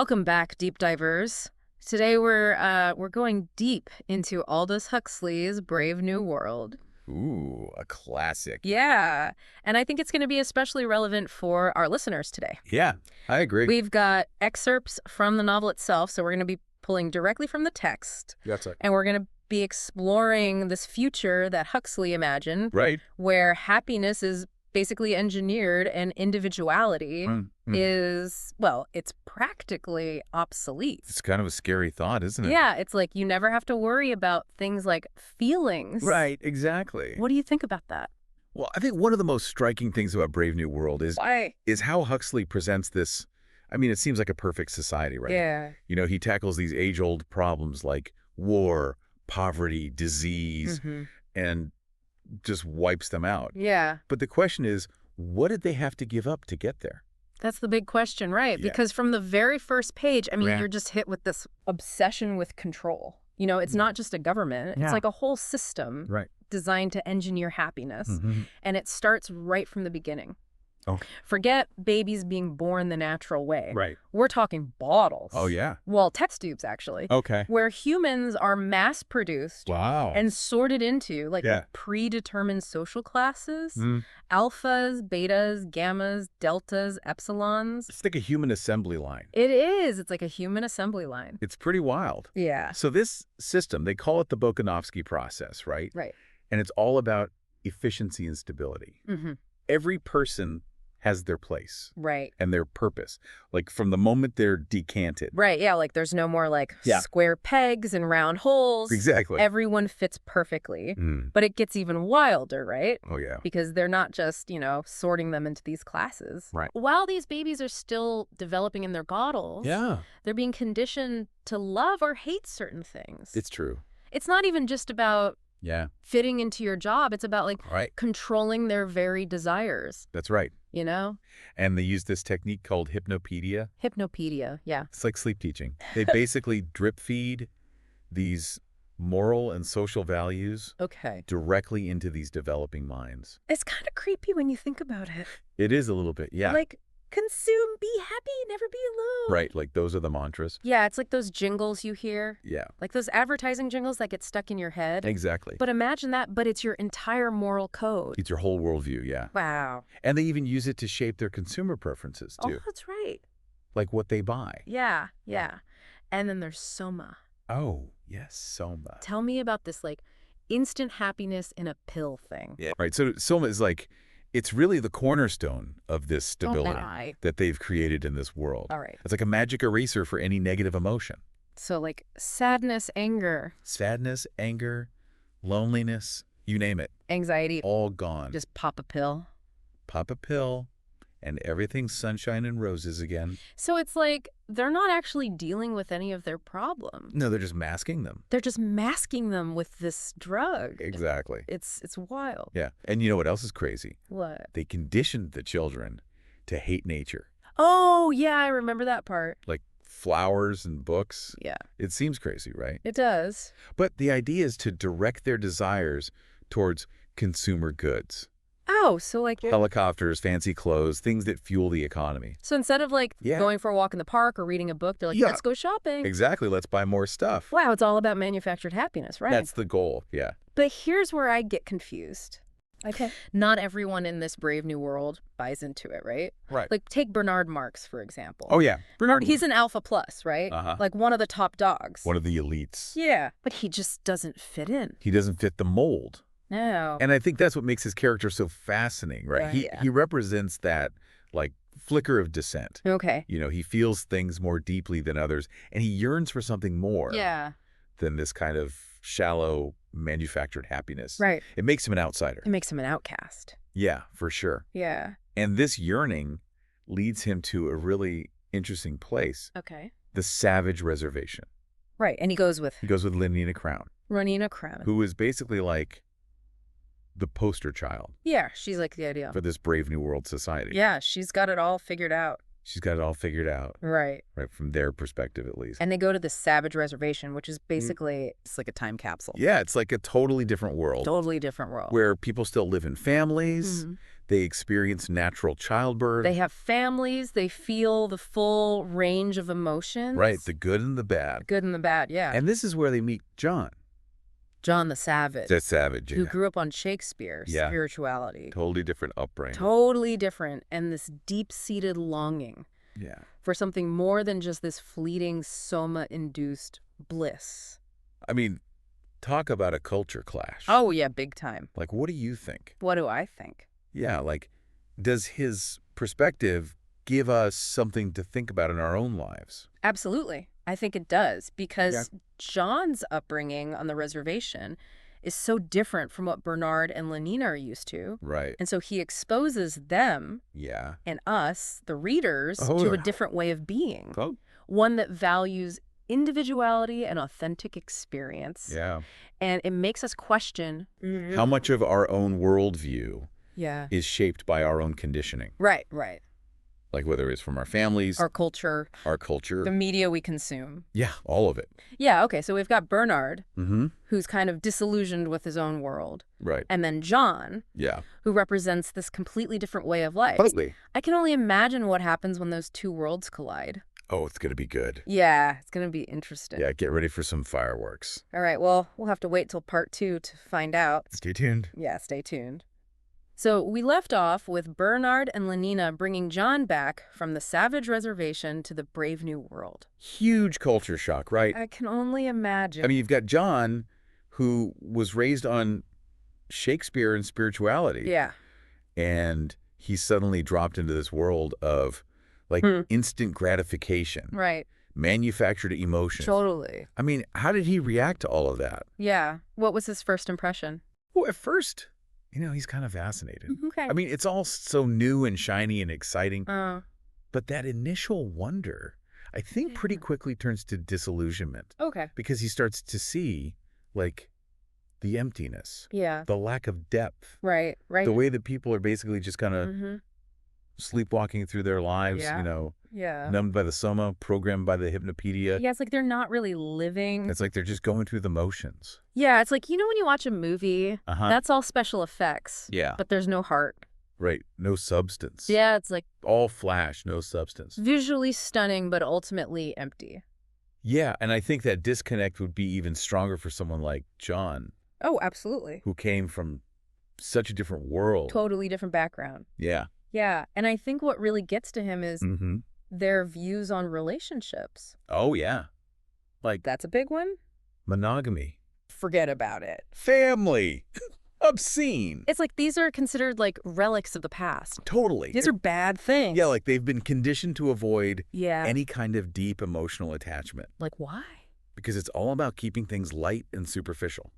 Welcome back, deep divers. Today we're going deep into Aldous Huxley's Brave New World. Ooh, a classic. Yeah, and I think it's going to be especially relevant for our listeners today. Yeah, I agree. We've got excerpts from the novel itself, so we're going to be pulling directly from the text. That's right. And we're going to be exploring this future that Huxley imagined, Right. where happiness is basically engineered and individuality is, well, it's practically obsolete. It's kind of a scary thought, isn't it? Yeah, it's like you never have to worry about things like feelings. Right, exactly. What do you think about that? Well, I think one of the most striking things about Brave New World is how Huxley presents this. I mean, it seems like a perfect society, right? Yeah. You know, he tackles these age-old problems like war, poverty, disease, and just wipes them out. Yeah. But the question is, what did they have to give up to get there? That's the big question, right? Yeah. Because from the very first page, I mean, Yeah. you're just hit with this obsession with control. You know, it's not just a government. Yeah. It's like a whole system designed to engineer happiness. And it starts right from the beginning. Okay. Forget babies being born the natural way. Right. We're talking bottles. Oh, yeah. Well, test tubes, actually. Okay. Where humans are mass-produced Wow. and sorted into, like, predetermined social classes. Alphas, betas, gammas, deltas, epsilons. It's like a human assembly line. It is. It's like a human assembly line. It's pretty wild. Yeah. So this system, they call it the Bokanovsky process, right? Right. And it's all about efficiency and stability. Every person has their place. Right. And their purpose. Like from the moment they're decanted. Right. Yeah. Like there's no more like square pegs and round holes. Exactly. Everyone fits perfectly. But it gets even wilder, right? Oh, yeah. Because they're not just, you know, sorting them into these classes. Right. While these babies are still developing in their goddles, they're being conditioned to love or hate certain things. It's true. It's not even just about fitting into your job. It's about like controlling their very desires. That's right. You know? And they use this technique called hypnopedia. Hypnopedia, yeah. It's like sleep teaching. They basically drip feed these moral and social values directly into these developing minds. It's kind of creepy when you think about it. It is a little bit, yeah. Like, consume, be happy, never be alone. Right, like those are the mantras. Yeah, it's like those jingles you hear. Yeah. Like those advertising jingles that get stuck in your head. Exactly. But imagine that, but it's your entire moral code. It's your whole worldview, yeah. Wow. And they even use it to shape their consumer preferences, too. Oh, that's right. Like what they buy. Yeah, yeah. And then there's Soma. Oh, yes, Soma. Tell me about this, like, instant happiness in a pill thing. Yeah. Right, so Soma is like, it's really the cornerstone of this stability that they've created in this world. All right. It's like a magic eraser for any negative emotion. So like sadness, anger. Sadness, anger, loneliness, you name it. Anxiety. All gone. Just pop a pill. Pop a pill and everything's sunshine and roses again. So it's like they're not actually dealing with any of their problems. No, they're just masking them. They're just masking them with this drug. Exactly. It's wild. Yeah. And you know what else is crazy? What? They conditioned the children to hate nature. Oh, yeah, I remember that part. Like flowers and books. Yeah. It seems crazy, right? It does. But the idea is to direct their desires towards consumer goods. Oh, so like helicopters, fancy clothes, things that fuel the economy. So instead of like going for a walk in the park or reading a book, they're like, let's go shopping. Exactly. Let's buy more stuff. Wow, it's all about manufactured happiness, right? That's the goal. Yeah. But here's where I get confused. Okay. Not everyone in this Brave New World buys into it, right? Right. Like take Bernard Marx, for example. Oh, yeah. Bernard. He's an alpha plus, right? Like one of the top dogs. One of the elites. Yeah. But he just doesn't fit in. He doesn't fit the mold. No. And I think that's what makes his character so fascinating, right? He represents that, like, flicker of dissent. Okay. You know, he feels things more deeply than others, and he yearns for something more than this kind of shallow, manufactured happiness. Right. It makes him an outsider. It makes him an outcast. Yeah, for sure. Yeah. And this yearning leads him to a really interesting place. Okay. The Savage Reservation. Right, and he goes with Lenina Crown. Ranina Crown. Who is basically like the poster child. Yeah, she's like the ideal. For this Brave New World society. Yeah, she's got it all figured out. She's got it all figured out. Right. Right, from their perspective at least. And they go to the Savage Reservation, which is basically, it's like a time capsule. Yeah, it's like a totally different world. Totally different world. Where people still live in families. They experience natural childbirth. They have families. They feel the full range of emotions. Right, the good and the bad. The good and the bad, yeah. And this is where they meet John. John the Savage. The Savage, who grew up on Shakespeare, spirituality. Totally different upbringing. Totally different. And this deep-seated longing for something more than just this fleeting soma-induced bliss. I mean, talk about a culture clash. Oh, yeah, big time. Like, what do you think? What do I think? Yeah, like, does his perspective give us something to think about in our own lives? Absolutely. I think it does, because John's upbringing on the reservation is so different from what Bernard and Lenina are used to. Right. And so he exposes them and us, the readers, to a different way of being. One that values individuality and authentic experience. Yeah. And it makes us question how much of our own worldview is shaped by our own conditioning. Right, right. Like whether it's from our families, our culture, the media we consume. Yeah, all of it. Yeah, okay. So we've got Bernard, who's kind of disillusioned with his own world. Right. And then John, who represents this completely different way of life. Totally. I can only imagine what happens when those two worlds collide. Oh, it's going to be good. Yeah, it's going to be interesting. Yeah, get ready for some fireworks. All right, well, we'll have to wait till part 2 to find out. Stay tuned. Yeah, stay tuned. So we left off with Bernard and Lenina bringing John back from the savage reservation to the brave new world. Huge culture shock, right? I can only imagine. I mean, you've got John, who was raised on Shakespeare and spirituality. Yeah. And he suddenly dropped into this world of, like, instant gratification. Right. Manufactured emotions. Totally. I mean, how did he react to all of that? Yeah. What was his first impression? Well, at first, you know, he's kind of fascinated. Okay. I mean, it's all so new and shiny and exciting. But that initial wonder, I think, pretty quickly turns to disillusionment. Okay. Because he starts to see, like, the emptiness. Yeah. The lack of depth. Right, right. The way that people are basically just kind of sleepwalking through their lives, you know, numbed by the soma, programmed by the hypnopedia. Yeah, it's like they're not really living. It's like they're just going through the motions. Yeah, it's like, you know when you watch a movie, that's all special effects. Yeah. But there's no heart. Right. No substance. Yeah, it's like all flash, no substance. Visually stunning, but ultimately empty. Yeah, and I think that disconnect would be even stronger for someone like John. Oh, absolutely. Who came from such a different world. Totally different background. Yeah. Yeah, and I think what really gets to him is their views on relationships. Oh, yeah. Like, that's a big one. Monogamy. Forget about it. Family. Obscene. It's like these are considered like relics of the past. Totally. These are bad things. Yeah, like they've been conditioned to avoid any kind of deep emotional attachment. Like why? Because it's all about keeping things light and superficial.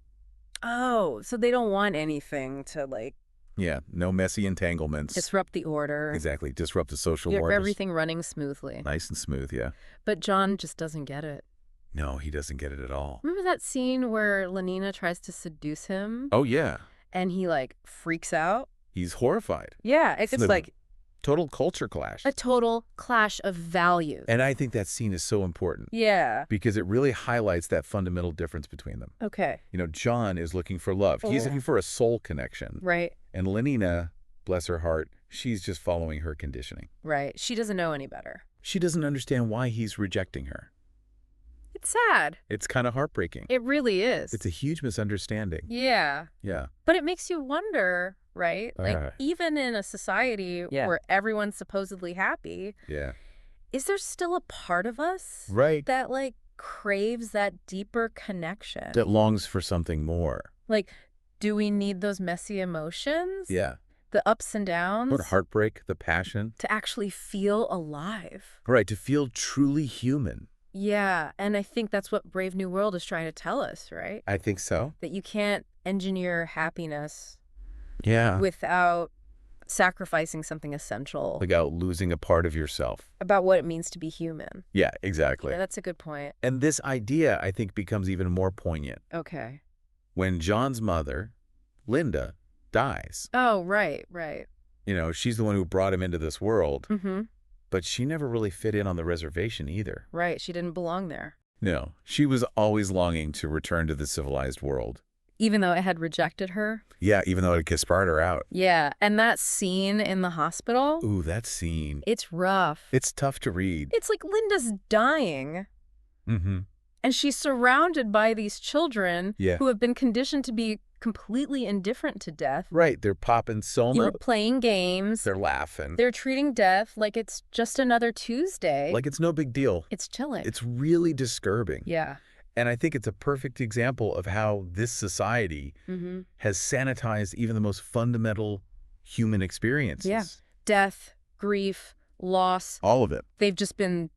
Oh, so they don't want anything to like... Yeah, no messy entanglements. Disrupt the order. Exactly, disrupt the social order. Everything running smoothly. Nice and smooth, yeah. But John just doesn't get it. No, he doesn't get it at all. Remember that scene where Lenina tries to seduce him? Oh, yeah. And he, like, freaks out? He's horrified. Yeah, it's like... Total culture clash. A total clash of values. And I think that scene is so important. Yeah. Because it really highlights that fundamental difference between them. Okay. You know, John is looking for love. He's looking for a soul connection. Right. And Lenina, bless her heart, she's just following her conditioning. Right. She doesn't know any better. She doesn't understand why he's rejecting her. It's sad. It's kind of heartbreaking. It really is. It's a huge misunderstanding. Yeah. Yeah. But it makes you wonder, right? Like, even in a society where everyone's supposedly happy, is there still a part of us that, like, craves that deeper connection? That longs for something more. Like, do we need those messy emotions? Yeah. The ups and downs? The heartbreak, the passion. To actually feel alive. Right, to feel truly human. Yeah, and I think that's what Brave New World is trying to tell us, right? I think so. That you can't engineer happiness without sacrificing something essential. Without losing a part of yourself. About what it means to be human. Yeah, exactly. Yeah, that's a good point. And this idea, I think, becomes even more poignant. Okay. When John's mother, Linda, dies. Oh, right, right. You know, she's the one who brought him into this world. But she never really fit in on the reservation either. Right, she didn't belong there. No, she was always longing to return to the civilized world. Even though it had rejected her? Yeah, even though it sparred her out. Yeah, and that scene in the hospital? Ooh, that scene. It's rough. It's tough to read. It's like Linda's dying. Mm-hmm. And she's surrounded by these children who have been conditioned to be completely indifferent to death. Right. They're popping Soma. You're playing games. They're laughing. They're treating death like it's just another Tuesday. Like it's no big deal. It's chilling. It's really disturbing. Yeah. And I think it's a perfect example of how this society has sanitized even the most fundamental human experiences. Yeah. Death, grief, loss. All of it. They've just been,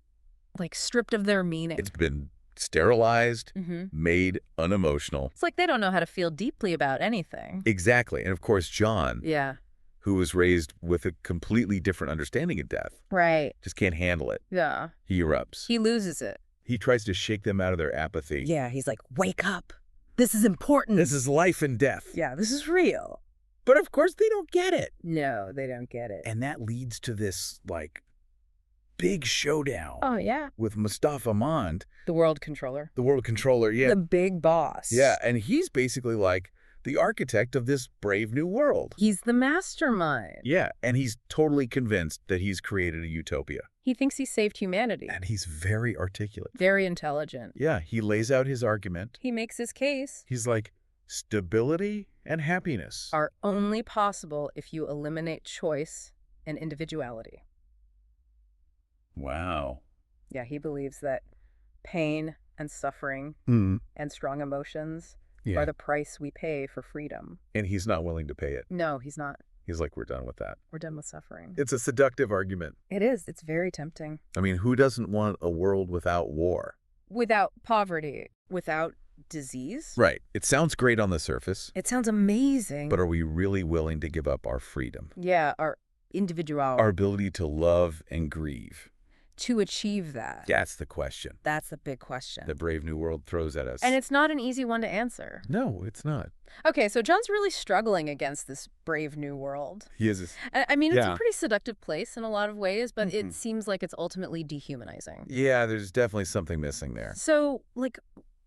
like, stripped of their meaning. It's been sterilized, made unemotional. It's like they don't know how to feel deeply about anything. Exactly. And of course, John, yeah, who was raised with a completely different understanding of death, right, just can't handle it. Yeah. He erupts. He loses it. He tries to shake them out of their apathy. Yeah, he's like, wake up. This is important. This is life and death. Yeah, this is real. But of course, they don't get it. No, they don't get it. And that leads to this, like, big showdown. Oh, yeah. With Mustafa Mond. The world controller. The world controller, yeah. The big boss. Yeah, and he's basically like the architect of this brave new world. He's the mastermind. Yeah, and he's totally convinced that he's created a utopia. He thinks he saved humanity. And he's very articulate. Very intelligent. Yeah, he lays out his argument. He makes his case. He's like, stability and happiness are only possible if you eliminate choice and individuality. Wow. Yeah, he believes that pain and suffering and strong emotions are the price we pay for freedom. And he's not willing to pay it. No, he's not. He's like, we're done with that. We're done with suffering. It's a seductive argument. It is. It's very tempting. I mean, who doesn't want a world without war? Without poverty, without disease? Right. It sounds great on the surface. It sounds amazing. But are we really willing to give up our freedom? Yeah, our individuality. Our ability to love and grieve. To achieve that? That's the question. That's the big question. The brave new world throws at us. And it's not an easy one to answer. No, it's not. Okay, so John's really struggling against this brave new world. He is. I mean, it's a pretty seductive place in a lot of ways, but it seems like it's ultimately dehumanizing. Yeah, there's definitely something missing there. So, like,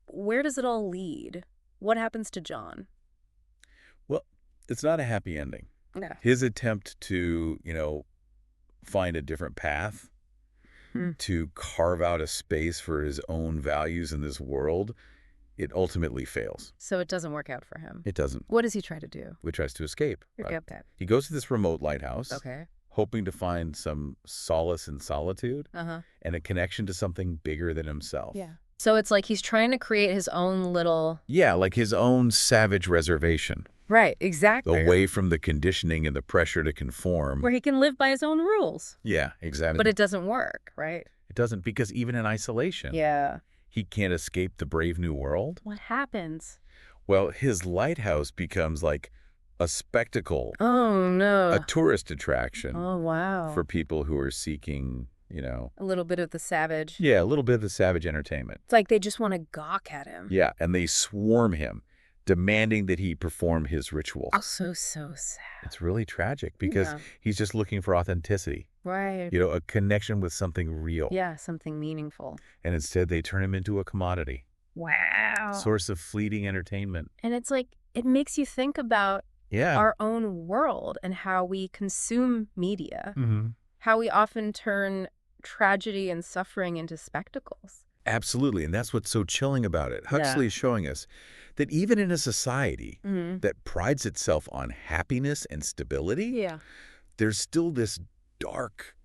where does it all lead? What happens to John? Well, it's not a happy ending. No. His attempt to, find a different path, to carve out a space for his own values in this world, it ultimately fails. So it doesn't work out for him? It doesn't. What does he try to do? He tries to escape. Okay. He goes to this remote lighthouse, okay, hoping to find some solace in solitude and a connection to something bigger than himself. Yeah. So it's like he's trying to create his own little... Yeah, like his own savage reservation. Right, exactly. Away from the conditioning and the pressure to conform. Where he can live by his own rules. Yeah, exactly. But it doesn't work, right? It doesn't, because even in isolation, he can't escape the brave new world. What happens? Well, his lighthouse becomes like a spectacle. Oh, no. A tourist attraction. Oh, wow. For people who are seeking, a little bit of the savage. Yeah, a little bit of the savage entertainment. It's like they just want to gawk at him. Yeah, and they swarm him, demanding that he perform his ritual. Oh, so sad. It's really tragic because he's just looking for authenticity. Right. A connection with something real. Yeah, something meaningful. And instead they turn him into a commodity. Wow. Source of fleeting entertainment. And it's like, it makes you think about our own world and how we consume media. How we often turn tragedy and suffering into spectacles. Absolutely. And that's what's so chilling about it. Huxley is showing us that even in a society that prides itself on happiness and stability, there's still this dark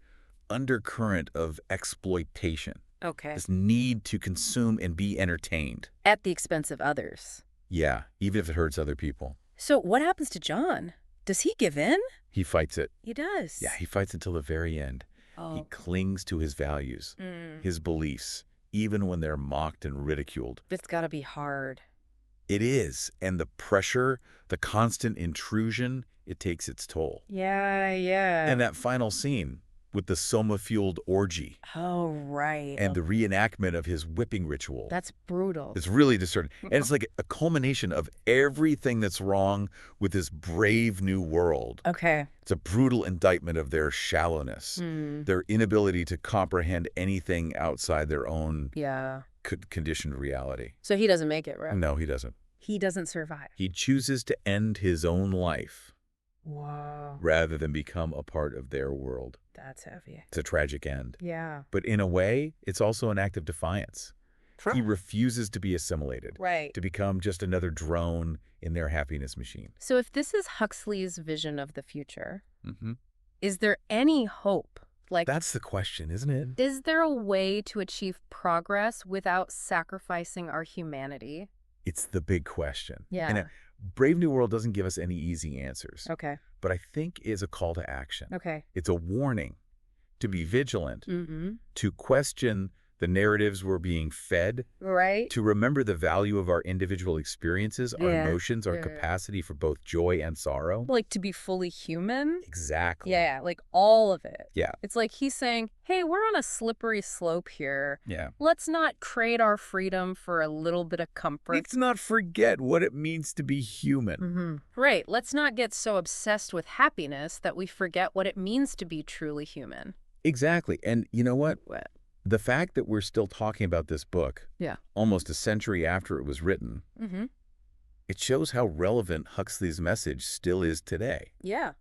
undercurrent of exploitation. Okay. This need to consume and be entertained. At the expense of others. Yeah, even if it hurts other people. So what happens to John? Does he give in? He fights it. He does. Yeah, he fights until the very end. Oh. He clings to his values, his beliefs, even when they're mocked and ridiculed. It's got to be hard. It is. And the pressure, the constant intrusion, it takes its toll. Yeah. And that final scene with the Soma-fueled orgy. Oh, right. And the reenactment of his whipping ritual. That's brutal. It's really disturbing. And it's like a culmination of everything that's wrong with this brave new world. Okay. It's a brutal indictment of their shallowness, their inability to comprehend anything outside their own conditioned reality. So he doesn't make it, right? No, he doesn't. He doesn't survive. He chooses to end his own life. Whoa. Rather than become a part of their world. That's heavy. It's a tragic end. Yeah. But in a way, it's also an act of defiance. He refuses to be assimilated. Right. To become just another drone in their happiness machine. So if this is Huxley's vision of the future, is there any hope? Like, that's the question, isn't it? Is there a way to achieve progress without sacrificing our humanity? It's the big question. Yeah. And Brave New World doesn't give us any easy answers. Okay. But I think is a call to action. Okay. It's a warning to be vigilant, to question the narratives we're being fed, right? To remember the value of our individual experiences, our emotions, our capacity for both joy and sorrow. Like to be fully human? Exactly. Yeah, like all of it. Yeah. It's like he's saying, hey, we're on a slippery slope here. Yeah. Let's not trade our freedom for a little bit of comfort. Let's not forget what it means to be human. Right. Let's not get so obsessed with happiness that we forget what it means to be truly human. Exactly. And you know what? What? The fact that we're still talking about this book, almost a century after it was written, it shows how relevant Huxley's message still is today. Yeah,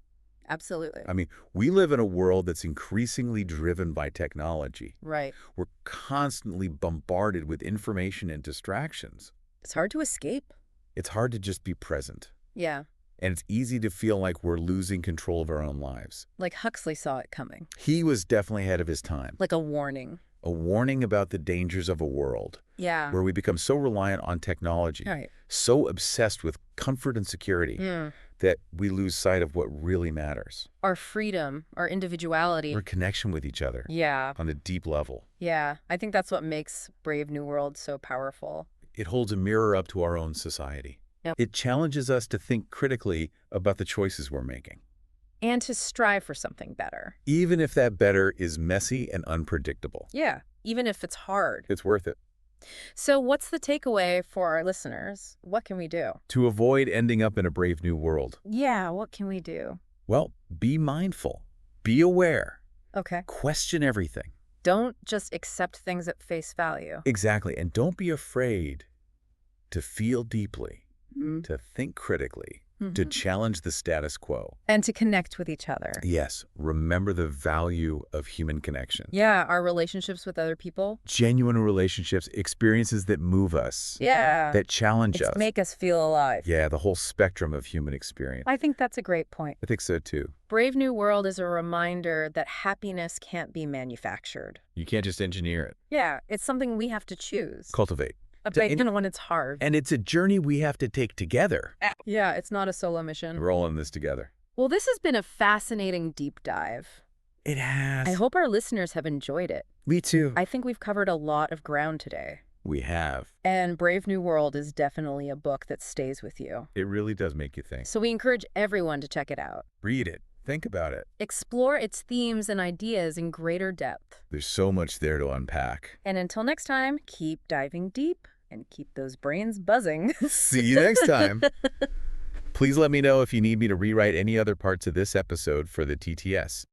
absolutely. I mean, we live in a world that's increasingly driven by technology. Right. We're constantly bombarded with information and distractions. It's hard to escape. It's hard to just be present. Yeah. And it's easy to feel like we're losing control of our own lives. Like Huxley saw it coming. He was definitely ahead of his time. Like a warning. A warning about the dangers of a world where we become so reliant on technology, so obsessed with comfort and security that we lose sight of what really matters. Our freedom, our individuality. Our connection with each other. Yeah. On a deep level. Yeah. I think that's what makes Brave New World so powerful. It holds a mirror up to our own society. Yep. It challenges us to think critically about the choices we're making. And to strive for something better. Even if that better is messy and unpredictable. Yeah, even if it's hard. It's worth it. So what's the takeaway for our listeners? What can we do? To avoid ending up in a Brave New World. Yeah, what can we do? Well, be mindful. Be aware. Okay. Question everything. Don't just accept things at face value. Exactly. And don't be afraid to feel deeply, to think critically, to challenge the status quo. And to connect with each other. Yes. Remember the value of human connection. Yeah, our relationships with other people. Genuine relationships, experiences that move us. Yeah. That challenge us. Make us feel alive. Yeah, the whole spectrum of human experience. I think that's a great point. I think so too. Brave New World is a reminder that happiness can't be manufactured. You can't just engineer it. Yeah, it's something we have to choose. Cultivate. When it's hard. And it's a journey we have to take together. Yeah, it's not a solo mission. We're all in this together. Well, this has been a fascinating deep dive. It has. I hope our listeners have enjoyed it. Me too. I think we've covered a lot of ground today. We have. And Brave New World is definitely a book that stays with you. It really does make you think. So we encourage everyone to check it out. Read it. Think about it. Explore its themes and ideas in greater depth. There's so much there to unpack. And until next time, keep diving deep and keep those brains buzzing. See you next time. Please let me know if you need me to rewrite any other parts of this episode for the TTS.